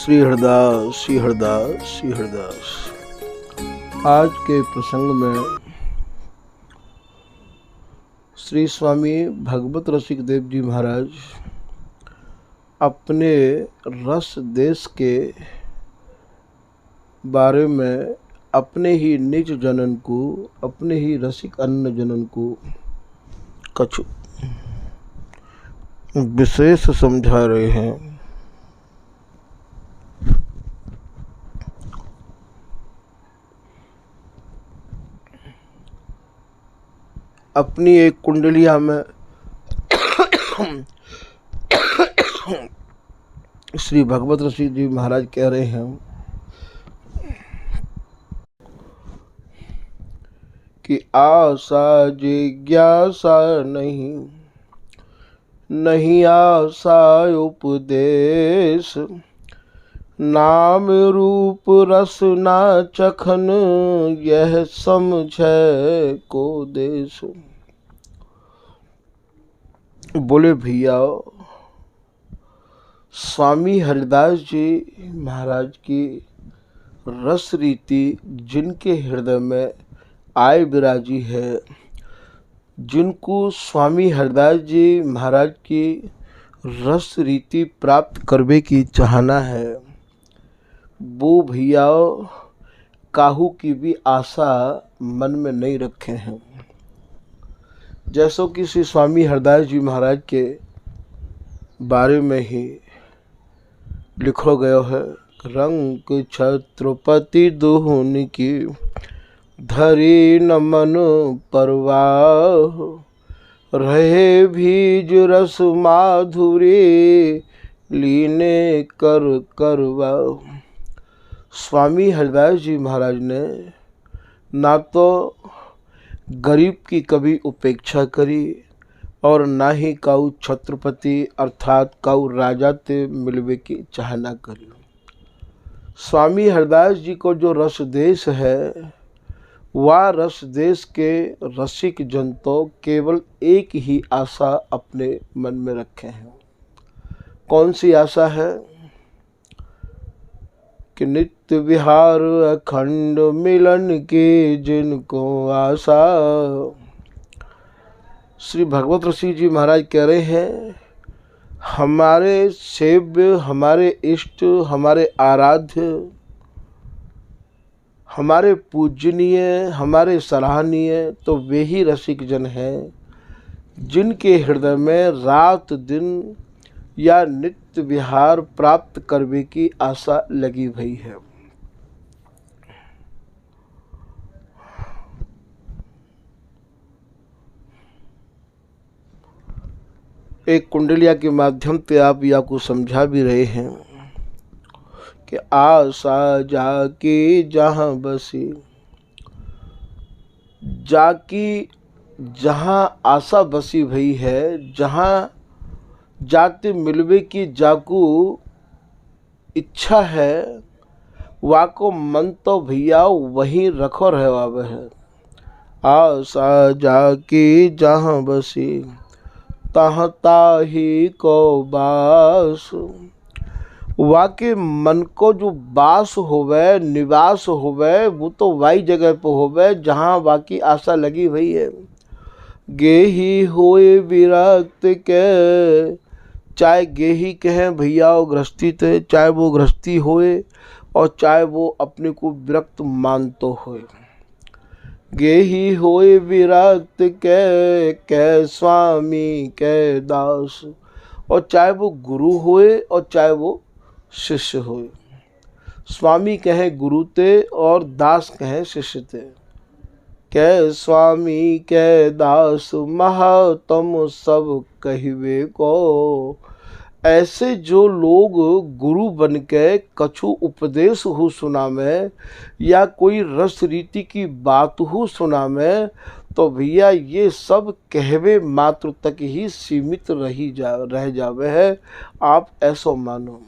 श्री हरदास श्री हरदास श्री हरदास। आज के प्रसंग में श्री स्वामी भगवत रसिक देव जी महाराज अपने रस देश के बारे में अपने ही निज जनन को, अपने ही रसिक अन्न जनन को कछु विशेष समझा रहे हैं। अपनी एक कुंडलिया में श्री भगवत रसिक जी महाराज कह रहे हैं कि आशा जिज्ञासा नहीं आशा उपदेश, नाम रूप रस ना चखन, यह समझे को देश। बोले भैया, स्वामी हरिदास जी महाराज की रस रीति जिनके हृदय में आए विराजी है, जिनको स्वामी हरिदास जी महाराज की रस रीति प्राप्त करने की चाहना है, वो भैया काहू की भी आशा मन में नहीं रखे हैं। जैसो कि श्री स्वामी हरिदास जी महाराज के बारे में ही लिखो गयो है, रंग छत्रपति दुहुन की धरी न मन परवाह, रहे भीज रस माधुरी लीने कर करवा। स्वामी हरिदास जी महाराज ने ना तो गरीब की कभी उपेक्षा करी और ना ही काऊ छत्रपति अर्थात काऊ राजा ते मिलवे की चाहना करी। स्वामी हरिदास जी को जो रस देश है, वह रस देश के रसिक जन तो केवल एक ही आशा अपने मन में रखे हैं। कौन सी आशा है? कि नित्य विहार अखंड मिलन की जिनको आशा। श्री भगवत रसिक जी महाराज कह रहे हैं, हमारे सेव्य, हमारे इष्ट, हमारे आराध्य, हमारे पूजनीय, हमारे सराहनीय तो वे ही रसिक जन हैं जिनके हृदय में रात दिन या नित्य विहार प्राप्त करने की आशा लगी हुई है। एक कुंडलिया के माध्यम से आप या को समझा भी रहे हैं कि आशा जाकी जहाँ बसी, जाकी जहाँ आशा बसी भई है, जहाँ जाते मिलवे की जाकू इच्छा है, वाको मन तो भैया वहीं रखो रहवावे है। आशा जाकी जहाँ बसी, तहाँ ताही को बास। वाके मन को जो बास होवे, निवास होवे, वो तो वाई जगह पे होवे जहाँ वाकी आशा लगी हुई है। गेही होए विरक्त के, चाहे गेही कहें भैया वो गृहस्थी थे, चाहे वो गृहस्थी होए और चाहे वो अपने को विरक्त मानतो होए। गेही होए विरक्त के स्वामी के दास, और चाहे वो गुरु होए और चाहे वो शिष्य होए। स्वामी कहे गुरु ते और दास कहे शिष्य ते। के स्वामी के दास महात्म सब कहिवे को। ऐसे जो लोग गुरु बन के कछु उपदेश हो सुना में या कोई रस रीति की बात हो सुना में, तो भैया ये सब कहवे मात्र तक ही सीमित रह जावे है। आप ऐसो मानो।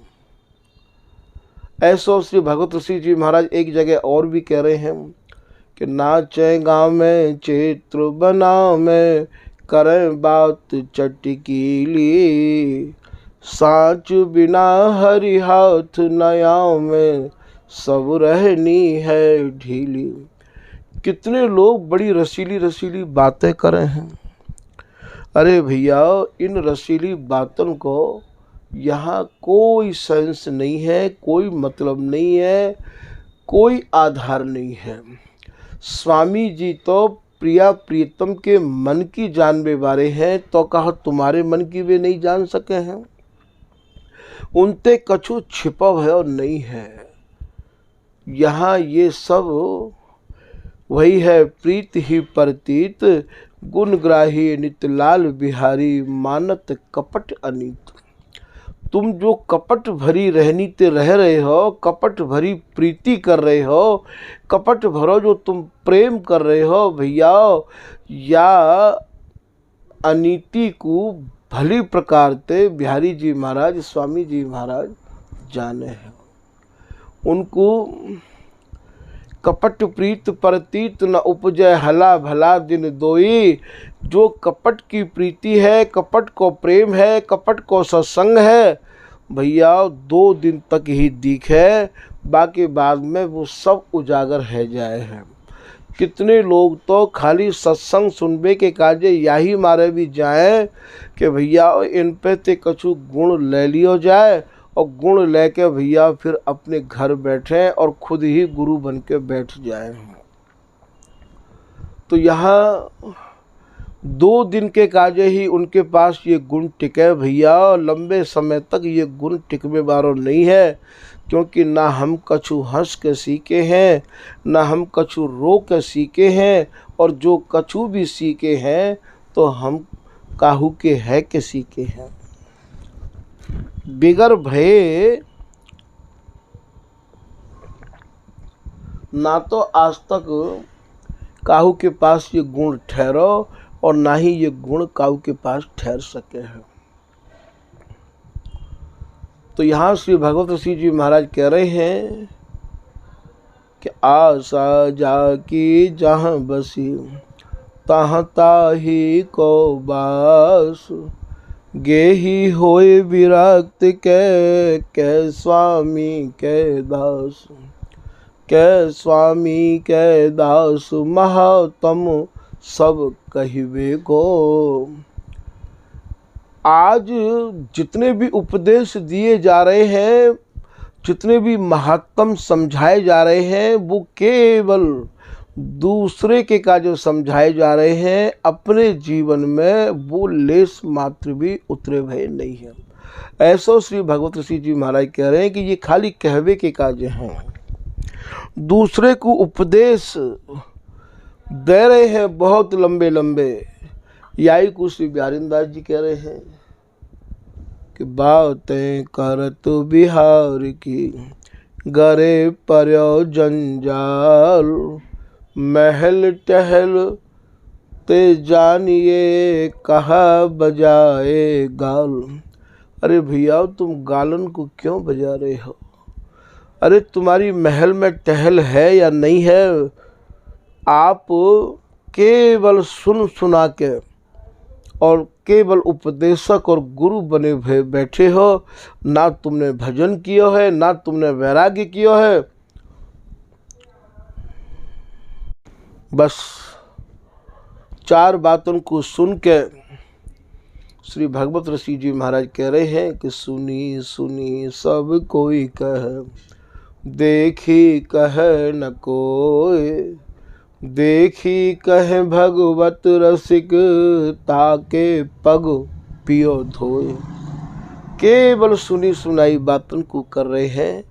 ऐसो श्री भगवत ऋषि जी महाराज एक जगह और भी कह रहे हैं कि नाचे गाँव में चित्र बना में, करें बात चटकीली, साँच बिना हरि हाथ नया में, सब रहनी है ढीली। कितने लोग बड़ी रसीली रसीली बातें कर रहे हैं। अरे भैया, इन रसीली बातों को यहाँ कोई सेंस नहीं है, कोई मतलब नहीं है, कोई आधार नहीं है। स्वामी जी तो प्रिया प्रीतम के मन की जानने वाले हैं, तो कहा तुम्हारे मन की वे नहीं जान सके हैं। उनते कछु छिपा है और नहीं है। यहाँ ये सब वही है, प्रीत ही प्रतीत, गुणग्राही नित लाल बिहारी, मानत कपट अनीत। तुम जो कपट भरी रहनी ते रह रहे हो, कपट भरी प्रीति कर रहे हो, कपट भरो जो तुम प्रेम कर रहे हो भैया, या अनीति को भली प्रकार ते बिहारी जी महाराज, स्वामी जी महाराज जाने हैं। उनको कपट प्रीत प्रतीत न उपजय, हला भला दिन दोई। जो कपट की प्रीति है, कपट को प्रेम है, कपट को सत्संग है भैया, 2 दिन तक ही दिखे, बाकी बाद में वो सब उजागर है जाए हैं। कितने लोग तो खाली सत्संग सुनबे के काजे यही मारे भी जाए कि भैया इन पे ते कछु गुण ले लियो जाए, और गुण लेके भैया फिर अपने घर बैठे और खुद ही गुरु बन के बैठ जाए। तो यहाँ 2 दिन के काजे ही उनके पास ये गुण टिके भैया, लंबे समय तक ये गुण टिकवे वालों नहीं है। क्योंकि ना हम कछु हंस के सीखे हैं, ना हम कछु रो के सीखे हैं, और जो कछु भी सीखे हैं तो हम काहू के है के सीखे हैं। बिगर भय ना तो आज तक काहू के पास ये गुण ठहरो, और ना ही ये गुण काहू के पास ठहर सके हैं। तो यहाँ श्री भगवत ऋषि जी महाराज कह रहे हैं कि आशा जाकी जहाँ बसी, तहाँ ताही को बास। गेही होए विरक्त के स्वामी के दास, के स्वामी के दास, महात्म सब कहिबे को। आज जितने भी उपदेश दिए जा रहे हैं, जितने भी महात्म समझाए जा रहे हैं, वो केवल दूसरे के का जो समझाए जा रहे हैं, अपने जीवन में वो लेस मात्र भी उतरे भय नहीं है। ऐसा श्री भगवत ऋषि जी महाराज कह रहे हैं कि ये खाली कहवे के काज हैं, दूसरे को उपदेश दे रहे हैं बहुत लंबे लंबे। यही कुछ श्री बिहारीदास जी कह रहे हैं कि बातें करत बिहार की, गरे पर्यो जंजाल। महल टहल ते जानिए, कहा बजाए गाल। अरे भैया, तुम गालन को क्यों बजा रहे हो? अरे तुम्हारी महल में टहल है या नहीं है? आप केवल सुन सुना के और केवल उपदेशक और गुरु बने बैठे हो, ना तुमने भजन किया है, ना तुमने वैराग्य किया है। बस 4 बातों को सुन के श्री भगवत ऋषि जी महाराज कह रहे हैं कि सुनी सुनी सब कोई कह, देखी कह न कोई। देखी कह भगवत रसिक, ताके पग पियो धोए। केवल सुनी सुनाई बातों को कर रहे हैं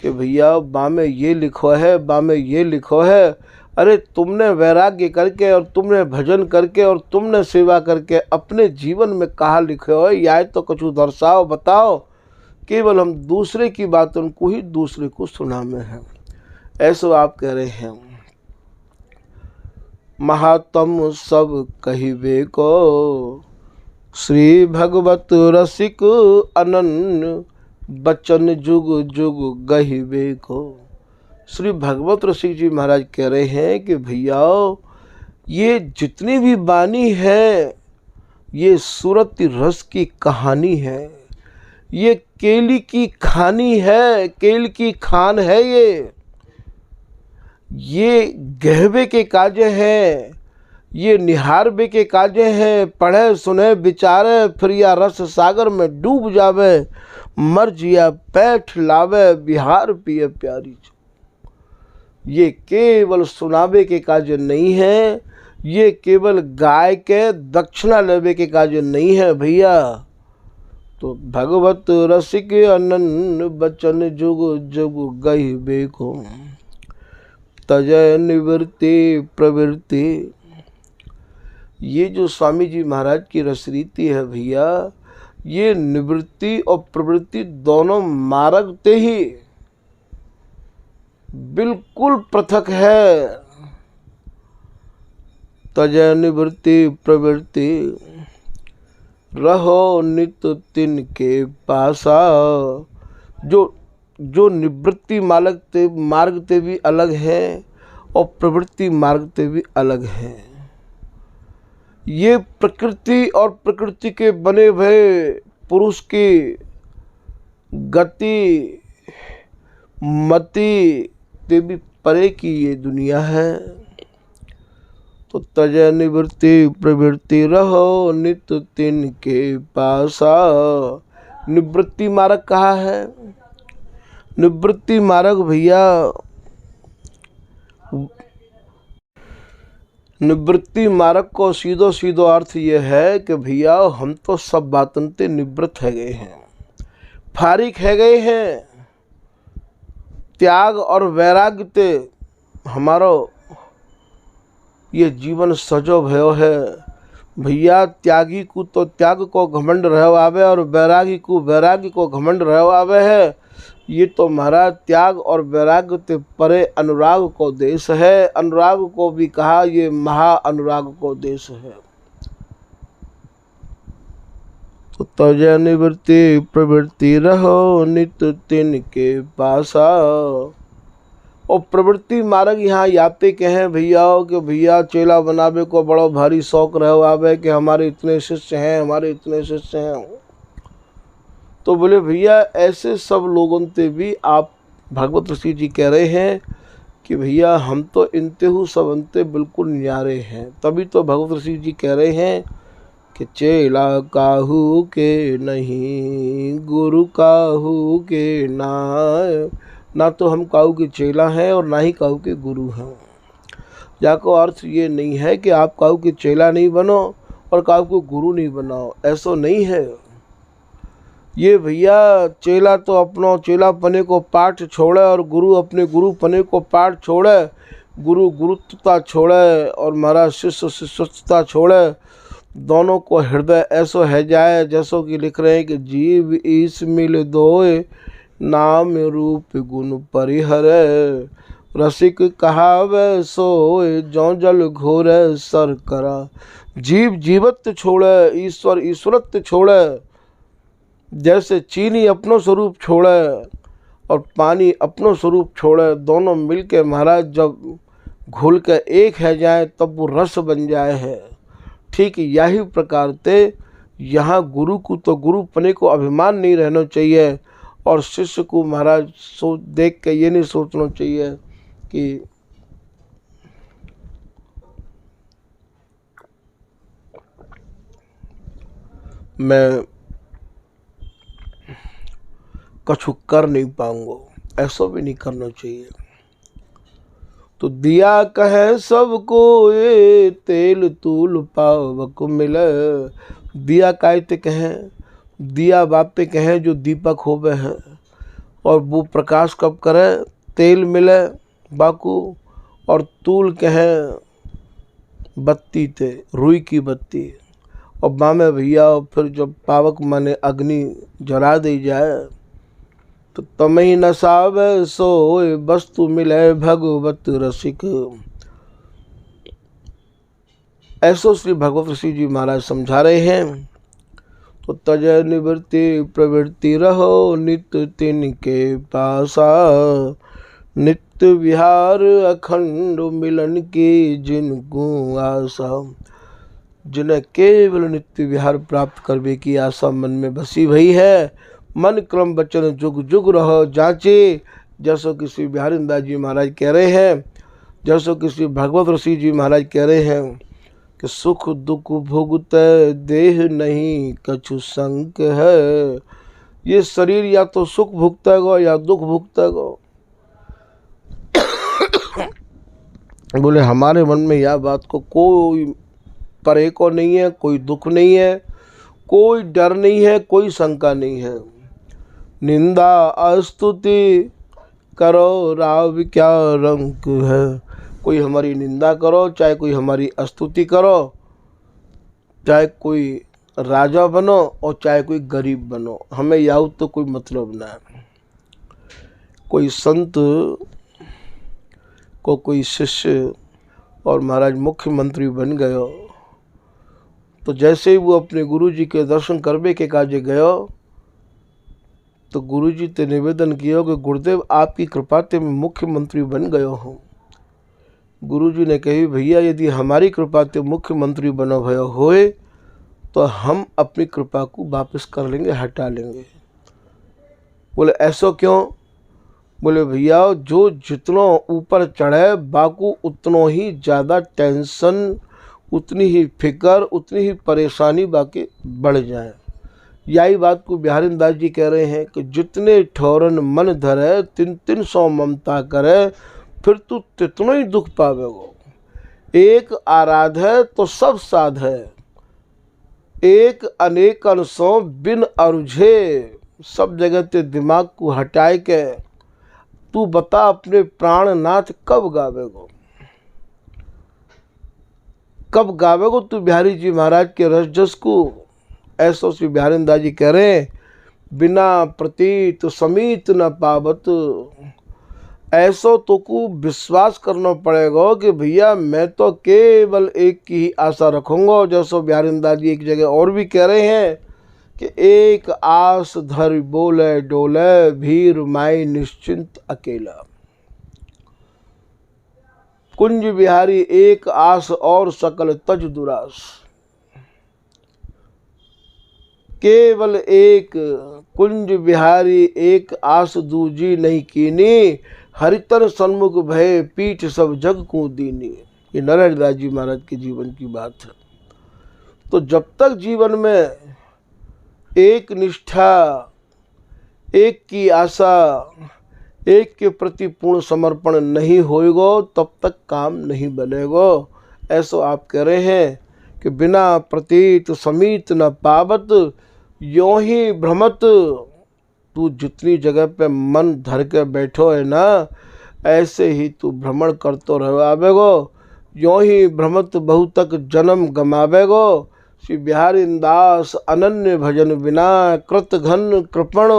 कि भैया बा में ये लिखो है, बा में ये लिखो है। अरे तुमने वैराग्य करके और तुमने भजन करके और तुमने सेवा करके अपने जीवन में कहाँ लिखे हो, या तो कुछ दर्शाओ, बताओ। केवल हम दूसरे की बातों को ही दूसरे को सुना में है, ऐसा आप कह रहे हैं। महात्म सब कहिबे को, श्री भगवत रसिक अनन्य बचन जुग जुग गहिबे को। श्री भगवत ऋषि जी महाराज कह रहे हैं कि भैया ये जितनी भी वाणी है, ये सूरत रस की कहानी है। ये केली की खानी है, केल की खान है ये गहवे के काजे हैं, ये निहारबे के काजे हैं। पढ़े सुने विचारे फिर या रस सागर में डूब जावे, मर जिया पैठ लावे बिहार पिए प्यारी। ये केवल सुनावे के काज नहीं है, ये केवल गाय के दक्षिणा लेवे के काज नहीं है भैया। तो भगवत रसिक अनन बचन जुग जुग गई बेको, तजय निवृत्ति प्रवृत्ति। ये जो स्वामी जी महाराज की रसरीति है भैया, ये निवृत्ति और प्रवृत्ति दोनों मार्ग ते ही बिल्कुल पृथक है। तजय निवृत्ति प्रवृत्ति, रहो नित तिन के पासा। जो निवृत्ति मार्ग ते भी अलग है और प्रवृत्ति मार्ग ते भी अलग है। ये प्रकृति और प्रकृति के बने हुए पुरुष की गति मति ते भी परे की ये दुनिया है। तो तजय निवृत्ति प्रवृत्ति, रहो नित तिन के पासा। निवृत्ति मार्ग कहाँ है? निवृत्ति मार्ग भैया, निवृत्ति मार्ग को सीधो सीधो अर्थ ये है कि भैया हम तो सब बातन ते निवृत्त है गए हैं, फारिग है गए हैं। त्याग और वैराग्य ते हमारो ये जीवन सजो भयो है भैया। त्यागी को तो त्याग को घमंड रहो आवे और वैरागी को वैराग्य को घमंड रहो आवे है। ये तो महाराज त्याग और वैराग्य ते परे अनुराग को देश है। अनुराग को भी कहा ये महा अनुराग को देश है। तो तजय निवृत्ति प्रवृत्ति, रहो नित तिन के पासा। और प्रवृत्ति मार्ग यहाँ याते कहें भैया कि भैया चेला बनावे को बड़ो भारी शौक रहो आवे कि हमारे इतने शिष्य हैं, हमारे इतने शिष्य हैं। तो बोले भैया ऐसे सब लोगों से भी आप भगवत ऋषि जी कह रहे हैं कि भैया हम तो इनते हूँ सब अंते बिल्कुल न्यारे हैं। तभी तो भगवत ऋषि जी कह रहे हैं कि चेला काहू के नहीं, गुरु काहू के ना तो हम काहू के चेला हैं और ना ही काहू के गुरु हैं। जाको अर्थ ये नहीं है कि आप काहू के चेला नहीं बनो और काहू को गुरु नहीं बनाओ, ऐसा नहीं है। ये भैया चेला तो अपनो चेला पने को पाठ छोड़े और गुरु अपने गुरु पने को पाठ छोड़े, गुरु गुरुत्वता छोड़े और महाराज शिष्य शिष्यता छोड़े। दोनों को हृदय ऐसो है जाए जैसो कि लिख रहे हैं कि जीव ईस मिल दोए, नाम रूप गुण परिहर। रसिक कहावे सोए, जो जल घोर सर करा। जीव जीवत्व छोड़े, ईश्वर ईश्वरत्व छोड़े। जैसे चीनी अपनो स्वरूप छोड़े और पानी अपनो स्वरूप छोड़े, दोनों मिलके महाराज जब घुल के एक है जाए तब वो रस बन जाए है। ठीक यही प्रकार से यहाँ गुरु को तो गुरु पने को अभिमान नहीं रहना चाहिए और शिष्य को महाराज देख के ये नहीं सोचना चाहिए कि मैं कछु कर नहीं पाऊंगा, ऐसा भी नहीं करना चाहिए। तो दिया कहे सबको ये तेल तूल पावक मिले। दिया कायते कहें, दिया बापे कहें जो दीपक होवे है और वो प्रकाश कब करे, तेल मिले बाकू। और तूल कहें बत्ती ते, रुई की बत्ती। और बामे भैया फिर जब पावक माने अग्नि जला दी जाए तो तमही नसावे सोए, वस्तु मिले भगवत रसिक। ऐसो श्री भगवत ऋषि जी महाराज समझा रहे हैं। तो तजय निवृत्ति प्रवृत्ति, रहो नित तिन के पासा। नित्य विहार अखंड मिलन की जिनको आशा। जिन्हें केवल नित्य विहार प्राप्त करने की आशा मन में बसी हुई है, मन क्रम वचन जुग जुग रहो जांचे। जैसो किसी बिहारी दास जी महाराज कह रहे हैं, जैसो किसी भगवत ऋषि जी महाराज कह रहे हैं कि सुख दुख भुगत देह नहीं कछु संक है। ये शरीर या तो सुख भुगतेगा या दुख भुगतेगा। बोले हमारे मन में यह बात को कोई परे को नहीं है, कोई दुख नहीं है, कोई डर नहीं है, कोई शंका नहीं है। निंदा अस्तुति करो राव क्या रंक है। कोई हमारी निंदा करो, चाहे कोई हमारी स्तुति करो, चाहे कोई राजा बनो और चाहे कोई गरीब बनो, हमें याव तो कोई मतलब ना है। कोई संत को कोई शिष्य और महाराज मुख्यमंत्री बन गयो, तो जैसे ही वो अपने गुरुजी के दर्शन करने के काजे गयो, तो गुरुजी ते निवेदन किया कि गुरुदेव आपकी कृपा से मैं मुख्यमंत्री बन गयो हूँ। गुरुजी ने कही भैया यदि हमारी कृपा से मुख्यमंत्री बनो भयो होए तो हम अपनी कृपा को वापस कर लेंगे, हटा लेंगे। बोले ऐसा क्यों? बोले भैया जो जितनो ऊपर चढ़े बाकू उतनो ही ज़्यादा टेंशन, उतनी ही फिक्र, उतनी ही परेशानी बाकी बढ़ जाए। यही बात को बिहारी दास जी कह रहे हैं कि जितने ठौरन मन धरे तिन तिन सौ ममता करे, फिर तू तितनो ही दुख पावेगो। एक आराध है तो सब साध है, एक अनेकन सौ बिन अरुझे। सब जगह ते दिमाग को हटाए के तू बता अपने प्राणनाथ कब गावेगो, कब गावेगो तू बिहारी जी महाराज के रस जस को। ऐसो श्री बिहारी दास जी कह रहे हैं बिना प्रतीत समीत न पावत। ऐसो तो को विश्वास करना पड़ेगा कि भैया मैं तो केवल एक की ही आशा रखूंगा। जैसो बिहारी दास जी एक जगह और भी कह रहे हैं कि एक आस धर बोले डोले भीर माई निश्चिंत अकेला। कुंज बिहारी एक आस और सकल तज दुरास। केवल एक कुंज बिहारी एक आस दूजी नहीं कीनी, हरितर सन्मुख भय पीठ सब जग को दीनी। ये नारायण दास जी महाराज के जीवन की बात है। तो जब तक जीवन में एक निष्ठा, एक की आशा, एक के प्रति पूर्ण समर्पण नहीं होएगा तब तक काम नहीं बनेगा। ऐसा आप कह रहे हैं कि बिना प्रतीत समीत न पावत, यों ही भ्रमत। तू जितनी जगह पे मन धर के बैठो है ना, ऐसे ही तू भ्रमण करतो रहो आवेगो। यों ही भ्रमत बहु तक जन्म गमावेगो। श्री बिहारी दास अनन्य भजन बिना कृत घन कृपण।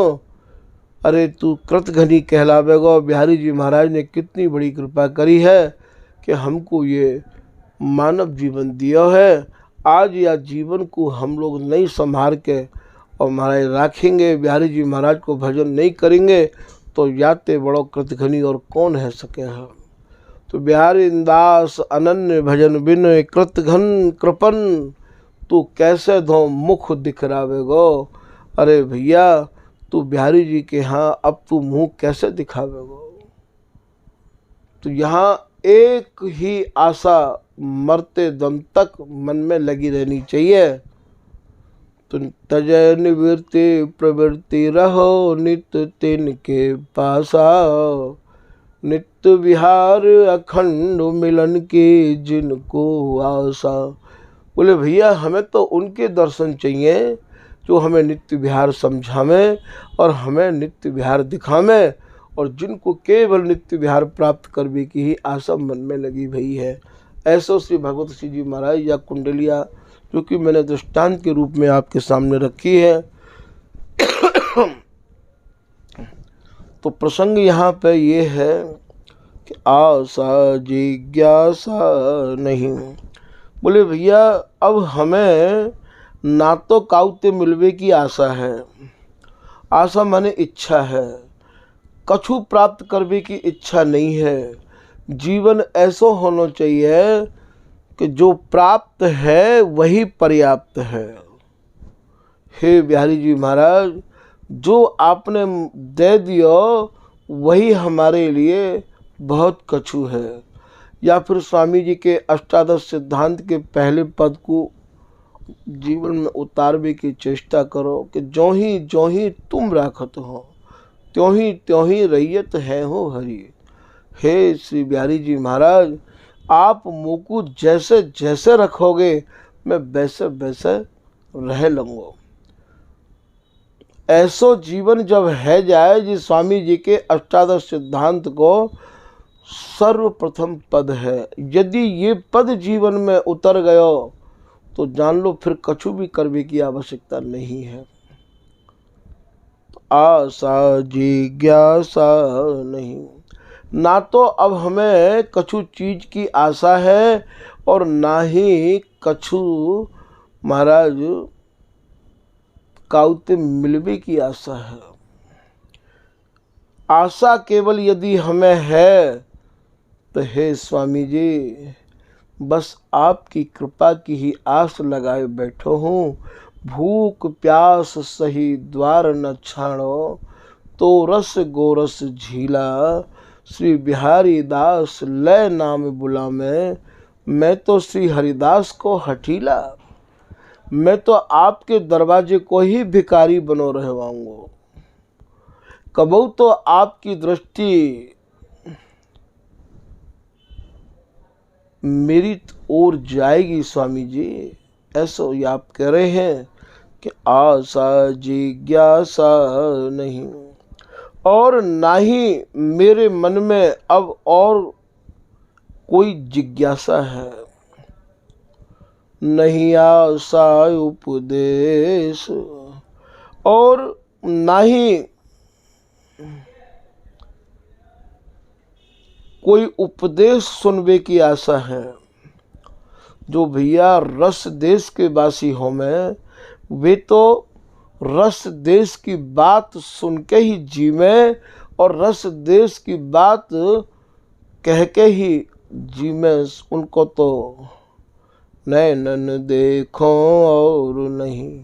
अरे तू कृत घनी कहलावेगो। बिहारी जी महाराज ने कितनी बड़ी कृपा करी है कि हमको ये मानव जीवन दिया है। आज या जीवन को हम लोग नहीं संभाल के और महाराज रखेंगे, बिहारी जी महाराज को भजन नहीं करेंगे तो याते बड़ो कृतघनी और कौन है सके है। तो बिहारी दास अनन्य भजन बिन कृतघन कृपन, तू कैसे धो मुख दिखरावेगो। अरे भैया तू बिहारी जी के यहाँ अब तू मुँह कैसे दिखावेगो। तो यहाँ एक ही आशा मरते दम तक मन में लगी रहनी चाहिए। तो तजय निवृत्ति प्रवृत्ति रहो नित्य तिनके पासा, नित्य विहार अखंड मिलन की जिनको आशा। बोले भैया हमें तो उनके दर्शन चाहिए जो हमें नित्य विहार समझावें और हमें नित्य विहार दिखावें, और जिनको केवल नित्य विहार प्राप्त करने की ही आशा मन में लगी भई है। ऐसो श्री भगवत श्री जी महाराज या कुंडलिया जो कि मैंने दृष्टांत के रूप में आपके सामने रखी है। तो प्रसंग यहाँ पे ये है कि आशा जिज्ञासा नहीं। बोले भैया अब हमें ना तो काउते मिलवे की आशा है, आशा माने इच्छा है, कछु प्राप्त करने की इच्छा नहीं है। जीवन ऐसा होना चाहिए कि जो प्राप्त है वही पर्याप्त है। हे बिहारी जी महाराज जो आपने दे दिया वही हमारे लिए बहुत कछु है। या फिर स्वामी जी के अष्टादश सिद्धांत के पहले पद को जीवन में उतारने की चेष्टा करो कि जो ही तुम राखत हो त्यों ही रैयत है हो हरि। हे श्री बिहारी जी महाराज, आप मुझको जैसे जैसे रखोगे मैं वैसे वैसे रह लूँगा। ऐसो जीवन जब है जाए जी स्वामी जी के अष्टादश सिद्धांत को सर्वप्रथम पद है। यदि ये पद जीवन में उतर गयो तो जान लो फिर कछु भी करने की आवश्यकता नहीं है। आशा जिज्ञासा नहीं, ना तो अब हमें कछु चीज की आशा है और ना ही कछु महाराज काउते मिलवे की आशा है। आशा केवल यदि हमें है तो हे स्वामी जी बस आपकी कृपा की ही आस लगाए बैठो हूँ। भूख प्यास सही द्वार न छाणो, तो रस गोरस झीला। श्री बिहारी दास लय नाम बुला मैं तो श्री हरिदास को हठीला। मैं तो आपके दरवाजे को ही भिखारी बनो रहवाऊंगा। कबहू तो आपकी दृष्टि मेरी ओर जाएगी स्वामी जी। ऐसा ही आप कह रहे हैं कि आशा जिज्ञासा नहीं, और ना ही मेरे मन में अब और कोई जिज्ञासा है। नहीं आशा उपदेश, और ना ही कोई उपदेश सुनने की आशा है। जो भैया रस देश के वासी हो में वे तो रस देश की बात सुन के ही जीवे और रस देश की बात कह के ही जीवे। उनको तो नैनन देखो और नहीं,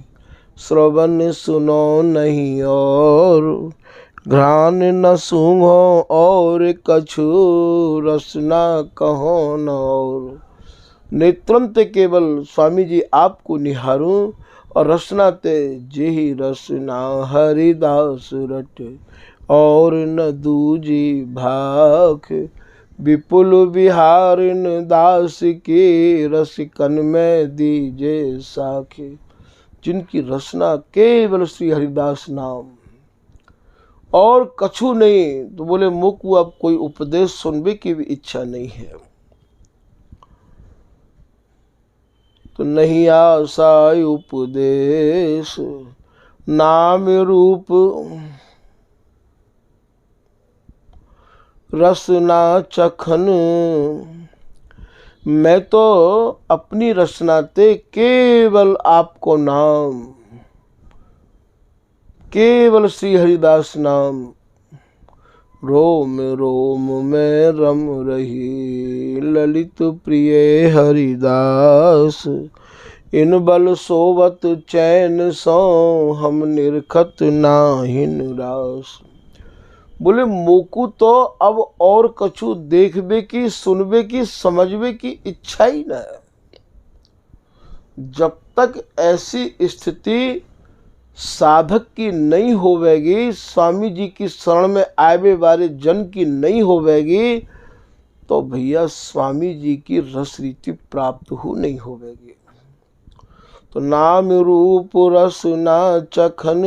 श्रवण सुनो नहीं, और घ्राण न सूंघो और कछु रसना कहो न। और नेत्रंत केवल स्वामी जी आपको निहारूं और रसना ते जेहि रसना हरिदास रट, और न दूजी भाख विपुल बिहारिन दास के रसिकन में दीजे साखे। जिनकी रसना केवल श्री हरिदास नाम और कछु नहीं, तो बोले मुझको अब कोई उपदेश सुनने की भी इच्छा नहीं है। तो नहीं आशा उपदेश नाम रूप रसना चखन। मैं तो अपनी रचनाते केवल आपको नाम, केवल श्री हरिदास नाम रोम रोम में रम रही। ललित प्रिय हरिदास इन बल सोवत चैन सो, हम निरखत नाहिन रास। बोले मोकू तो अब और कछु देखबे की सुनबे की समझबे की इच्छा ही न है। जब तक ऐसी स्थिति साधक की नहीं होवेगी, स्वामी जी की शरण में आए वाले जन की नहीं होवेगी, तो भैया स्वामी जी की रस रीति प्राप्त हो नहीं होवेगी। तो नाम रूप रसना चखन,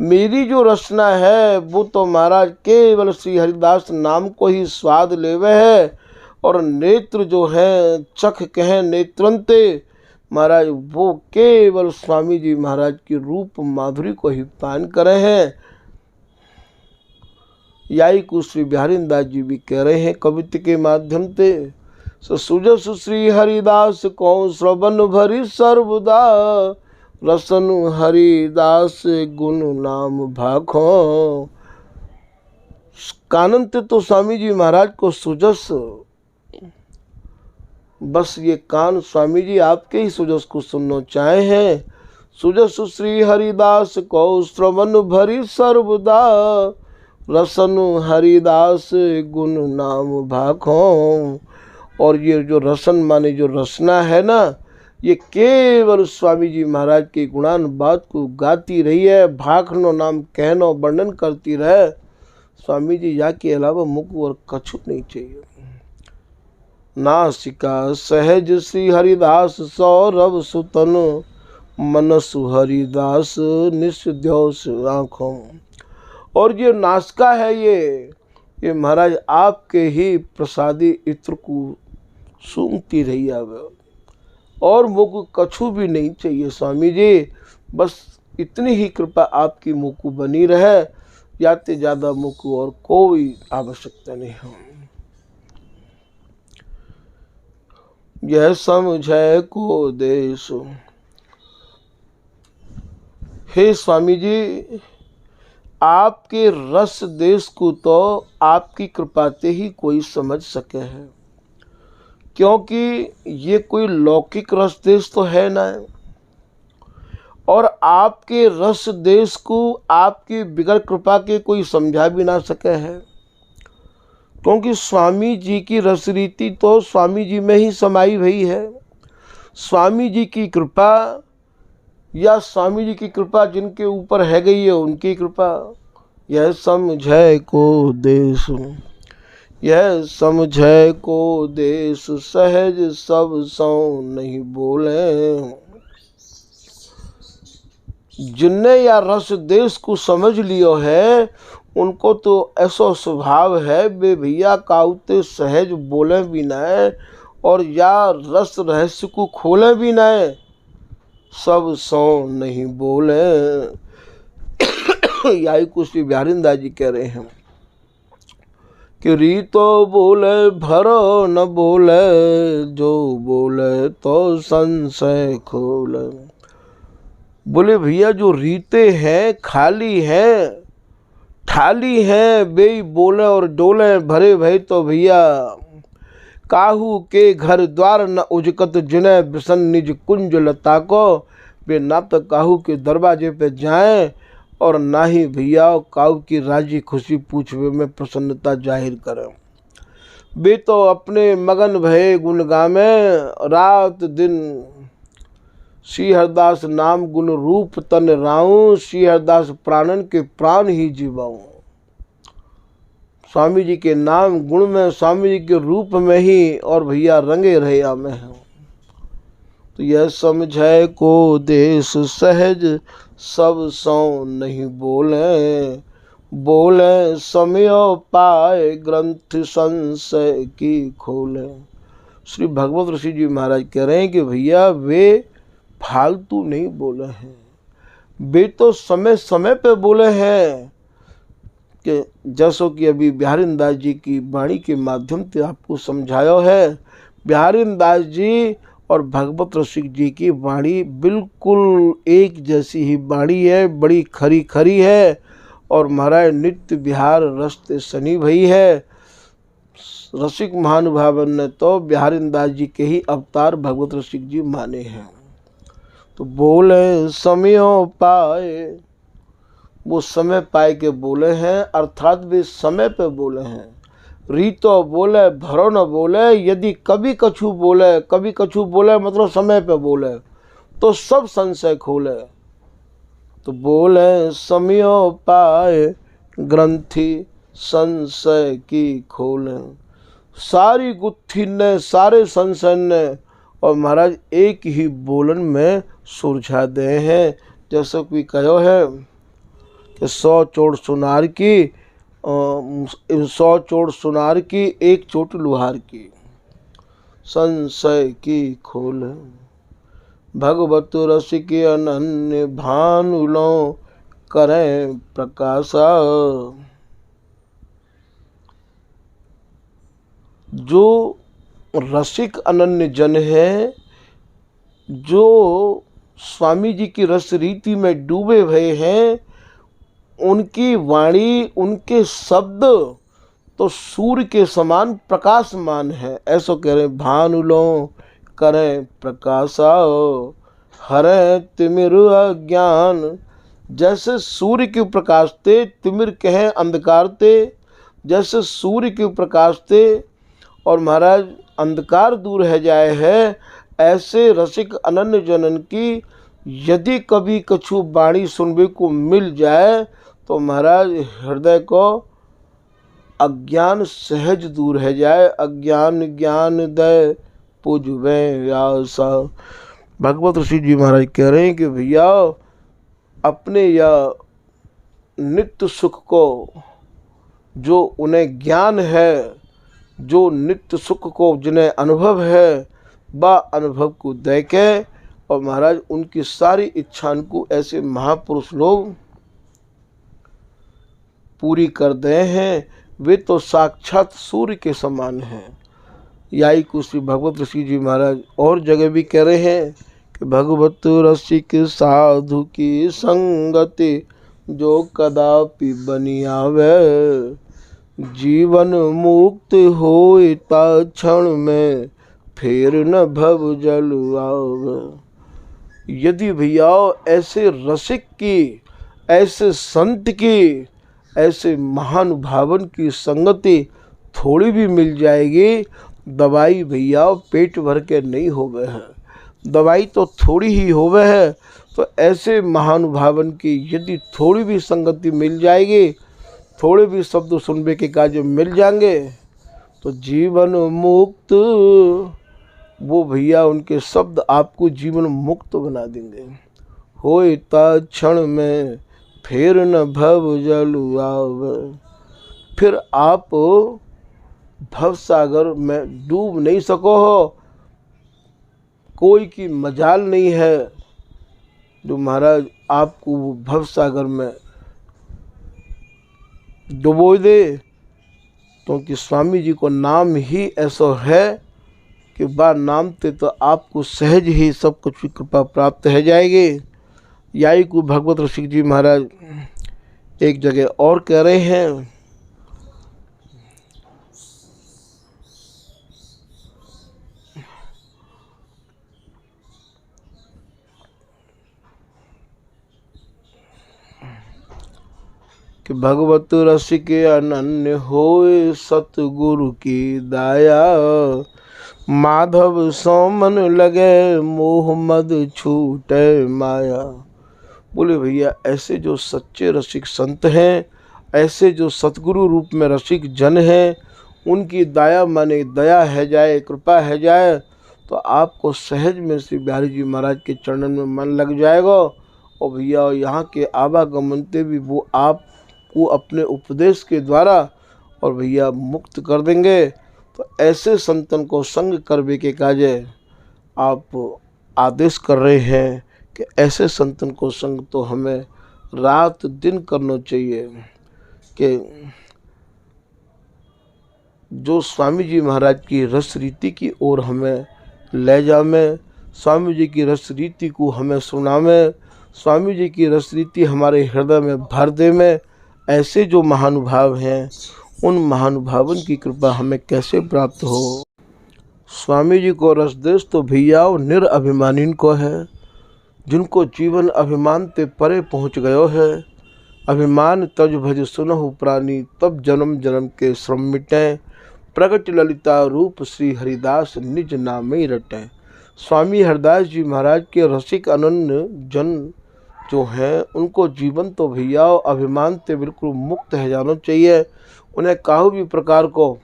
मेरी जो रचना है वो तो महाराज केवल श्री हरिदास नाम को ही स्वाद लेवे है। और नेत्र जो है चख कहें नेत्रंते महाराज, वो केवल स्वामी जी महाराज की रूप माधुरी को ही पान करे हैं। याई को श्री बिहारी दास जी भी कह रहे हैं कवित्व के माध्यम से। सुजस श्री हरिदास को श्रवण भरी सर्वदा, रसन हरिदास गुण नाम भाखो। कानंत तो स्वामी जी महाराज को सुजस, बस ये कान स्वामी जी आपके ही सुजस को सुनना चाहे हैं। सुजस श्री हरिदास को श्रवण भरी सर्वदा, रसन हरिदास गुण नाम भाखो। और ये जो रसन माने जो रसना है ना, ये केवल स्वामी जी महाराज के गुणान बात को गाती रही है, भाखनो नाम कहनो वर्णन करती रहे। स्वामी जी या के अलावा मुख और कछु नहीं चाहिए। नासिका सहज श्री हरिदास सौरभ सुतन, मनसु हरिदास निस्ध्योस आँखों। और ये नासिका है, ये महाराज आपके ही प्रसादी इत्र को सूंघती रही आवे, और मुख कछु भी नहीं चाहिए स्वामी जी। बस इतनी ही कृपा आपकी मुख को बनी रहे, याते ज़्यादा मुख और कोई आवश्यकता नहीं है। यह समझे को देश। हे स्वामी जी, आपके रस देश को तो आपकी कृपा से ही कोई समझ सके है, क्योंकि ये कोई लौकिक रस देश तो है ना। और आपके रस देश को आपकी बिगड़ कृपा के कोई समझा भी ना सके है, क्योंकि स्वामी जी की रस रीति तो स्वामी जी में ही समाई हुई है। स्वामी जी की कृपा या स्वामी जी की कृपा जिनके ऊपर है गई है, उनकी कृपा। यह समझे को देश, यह समझे को देश, सहज सब सौ नहीं बोले। जिनने या रस देश को समझ लियो है, उनको तो ऐसा स्वभाव है बे भैया काउते सहज बोले भी न, और या रस रहस्य को खोले भी न, सब सौ नहीं बोले। यही कुछ श्री बिहारिंदा जी कह रहे हैं कि रीतो बोले भरो न बोले, जो बोले तो संशय खोले। बोले भैया जो रीते हैं खाली हैं, थाली हैं, बे बोले और डोले भरे भई तो भैया, काहू के घर द्वार न उजकत जिन्हें बिसन निज कुंज लता को। वे ना तो काहू के दरवाजे पे जाएं, और ना ही भैया काहू की राजी खुशी पूछवे में प्रसन्नता जाहिर करें। वे तो अपने मगन भये गुण गामे, रात दिन श्री हरदास नाम गुण रूप तन राऊं, श्री हरदास प्राणन के प्राण ही जीवाऊं। स्वामी जी के नाम गुण में, स्वामी जी के रूप में ही और भैया रंगे रहे आमे हैं। तो यह समझे को देश सहज सब सौ नहीं बोले, बोले समयो पाए ग्रंथ संशय की खोले। श्री भगवत ऋषि जी महाराज कह रहे हैं कि भैया वे फालतू नहीं बोले हैं, वे तो समय समय पे बोले हैं। कि जैसो कि अभी बिहारिंदास जी की वाणी के माध्यम से आपको समझाया है, बिहारिंदास जी और भगवत रसिक जी की वाणी बिल्कुल एक जैसी ही वाणी है, बड़ी खरी खरी है, और महाराज नित्य बिहार रस्ते सनी भई है। रसिक महानुभावन ने तो बिहारिंदास जी के ही अवतार भगवत रसिक जी माने हैं। तो बोले समयो पाए, वो समय पाए के बोले हैं, अर्थात वे समय पे बोले हैं। रीतो बोले भरो न बोले, यदि कभी कछु बोले, कभी कछु बोले मतलब समय पे बोले, तो सब संशय खोले। तो बोले समयो पाए ग्रंथि संशय की खोले। सारी गुत्थी ने, सारे संशय ने, और महाराज एक ही बोलन में सुलझा दे हैं। जैसे कोई कहो है कि 100 चोट सुनार की, 100 चोट सुनार की, एक चोट लुहार की, संशय की खोल। भगवत रसिक अनन्य भानुलो करें प्रकाशा। जो रसिक अनन्य जन है, जो स्वामी जी की रस रीति में डूबे हुए हैं, उनकी वाणी, उनके शब्द तो सूर्य के समान प्रकाशमान है। ऐसा कह रहे भानुलो करें प्रकाशा। हरे तिमिर अज्ञान। जैसे सूर्य के प्रकाश ते तिमिर कहें अंधकार ते, जैसे सूर्य के प्रकाश ते और महाराज अंधकार दूर है जाए है, ऐसे रसिक अनन्य जनन की यदि कभी कछु वाणी सुनने को मिल जाए तो महाराज हृदय को अज्ञान सहज दूर है जाए। अज्ञान ज्ञान दय पुजवे आशा। भगवत ऋषि जी महाराज कह रहे हैं कि भैया अपने या नित्य सुख को, जो उन्हें ज्ञान है, जो नित्य सुख को जिन्हें अनुभव है, वह अनुभव को दे के और महाराज उनकी सारी इच्छाओं को ऐसे महापुरुष लोग पूरी कर दे हैं। वे तो साक्षात सूर्य के समान हैं। यही को श्री भगवत ऋषि जी महाराज और जगह भी कह रहे हैं कि भगवत रसिक साधु की संगति जो कदापि बनी आवे, जीवन मुक्त होए ता क्षण में फिर न भव जल आवे। यदि भैया ऐसे रसिक की, ऐसे संत की, ऐसे महानुभावन की संगति थोड़ी भी मिल जाएगी, दवाई भैया पेट भर के नहीं होवे है, दवाई तो थोड़ी ही होवे है। तो ऐसे महानुभावन की यदि थोड़ी भी संगति मिल जाएगी, थोड़े भी शब्द सुनने के काज मिल जाएंगे, तो जीवन मुक्त, वो भैया उनके शब्द आपको जीवन मुक्त बना देंगे। होए ता क्षण में फिर न भव जल आवे। फिर आप भव सागर में डूब नहीं सको हो। कोई की मजाल नहीं है जो महाराज आपको भव सागर में डुबो दे, क्योंकि स्वामी जी को नाम ही ऐसा है कि बा नाम ते तो आपको सहज ही सब कुछ की कृपा प्राप्त है जाएगी। यही को भगवत ऋषि जी महाराज एक जगह और कह रहे हैं कि भगवत रसिक अनन्य होए सतगुरु की दाया, माधव सो मन लगे मोह मद छूटे माया। बोले भैया ऐसे जो सच्चे रसिक संत हैं, ऐसे जो सतगुरु रूप में रसिक जन हैं, उनकी दया माने दया है जाए, कृपा है जाए, तो आपको सहज में श्री बिहारी जी महाराज के चरणन में मन लग जाएगा। और भैया यहाँ के आवागमन से भी वो आपको अपने उपदेश के द्वारा और भैया मुक्त कर देंगे। तो ऐसे संतन को संग करवे के काजे आप आदेश कर रहे हैं कि ऐसे संतन को संग तो हमें रात दिन करना चाहिए। कि जो स्वामी जी महाराज की रस रीति की ओर हमें ले जावे, स्वामी जी की रस रीति को हमें सुनावे, स्वामी जी की रस रीति हमारे हृदय में भर दे में। ऐसे जो महानुभाव हैं, उन महानुभावन की कृपा हमें कैसे प्राप्त हो। स्वामी जी को रस देश तो भैया निरअभिमानीन को है, जिनको जीवन अभिमान ते परे पहुँच गयो है। अभिमान तज भज सुनहु प्राणी, तब जन्म जन्म के श्रम मिटें। प्रगट ललिता रूप श्री हरिदास, निज नामे रटें। स्वामी हरिदास जी महाराज के रसिक अनन्य जन जो हैं, उनको जीवन तो भैया अभिमान से बिल्कुल मुक्त है जाना चाहिए। उन्हें काहू भी प्रकार को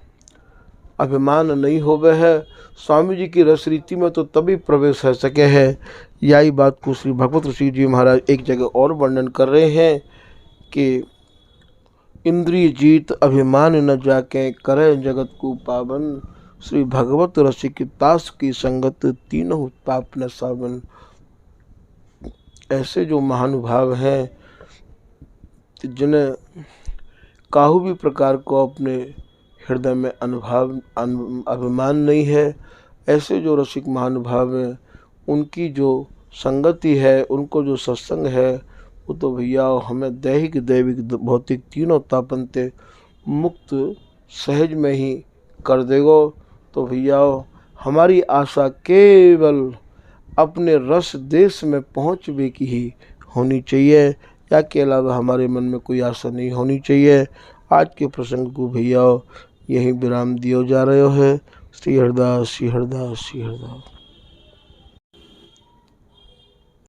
अभिमान नहीं होवे है। स्वामी जी की रस रीति में तो तभी प्रवेश है सके है। यही बात को श्री भगवत ऋषि जी महाराज एक जगह और वर्णन कर रहे हैं कि इंद्रिय जीत अभिमान न जाके, करे जगत को पावन। श्री भगवत रसिक दास की संगत, तीनों पाप न सावन। ऐसे जो महानुभाव हैं, जिन्हें काहू भी प्रकार को अपने हृदय में अभिमान नहीं है, ऐसे जो रसिक महानुभाव हैं, उनकी जो संगति है, उनको जो सत्संग है, वो तो भैया हमें दैहिक दैविक भौतिक तीनों तापन से मुक्त सहज में ही कर देगो। तो भैया हमारी आशा केवल अपने रस देश में पहुँच भी की ही होनी चाहिए, या के अलावा हमारे मन में कोई आशा नहीं होनी चाहिए। आज के प्रसंग को भैया यही विराम दियो जा रहे हो है। श्री हरदास, श्री हरदास, श्री हरदास।